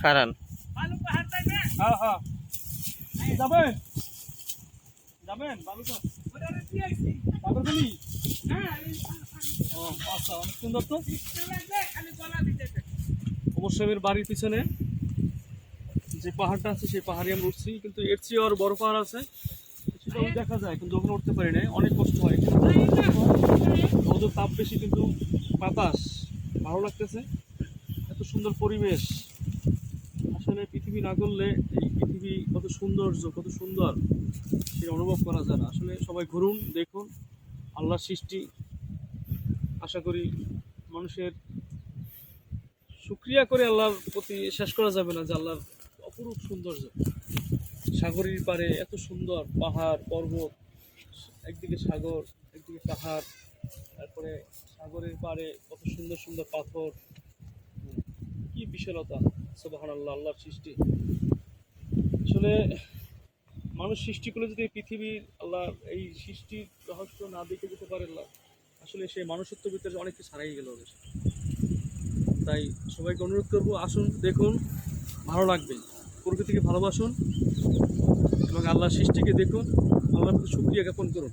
খারান হ্যাঁ হ্যাঁ যাবেন যাবেন বালু তো বাগরখালি ও আচ্ছা অনেক সুন্দর তো অবশ্যই এর বাড়ির পিছনে যে পাহাড়টা আছে সেই পাহাড়ে আমরা উঠছি, কিন্তু এর চেয়ে আর বড় পাহাড় আছে সেটাও দেখা যায়, কিন্তু ওখানে উঠতে পারি না, অনেক কষ্ট হয়। রোদের তাপ বেশি কিন্তু বাতাস ভালো লাগতেছে, এত সুন্দর পরিবেশ। আসলে পৃথিবী না করলে এই পৃথিবী কত সৌন্দর্য কত সুন্দর সেটা অনুভব করা যায় না। আসলে সবাই ঘুরুন, দেখুন আল্লাহর সৃষ্টি। আশা করি মানুষের শুকরিয়া করে আল্লাহর প্রতি শেষ করা যাবে না যে আল্লাহর অপরূপ সৌন্দর্য। সাগরের পাড়ে এত সুন্দর পাহাড় পর্বত, একদিকে সাগর একদিকে পাহাড়, তারপরে সাগরের পাড়ে কত সুন্দর সুন্দর পাথর, কি বিশালতা! সুবহানাল্লাহ, আল্লাহর সৃষ্টি। আসলে মানুষ সৃষ্টি করলে যদি এই পৃথিবীর আল্লাহ এই সৃষ্টির রহস্য না দেখে যেতে পারে আল্লাহ, আসলে সেই মানুষত্বের ভিতরে অনেক কিছু হারিয়ে গেল। তাই সবাইকে অনুরোধ করবো, আসুন দেখুন, ভালো লাগবে, প্রকৃতিকে ভালোবাসুন এবং আল্লাহর সৃষ্টিকে দেখুন, আল্লাহর প্রতি শুকরিয়া জ্ঞাপন করুন।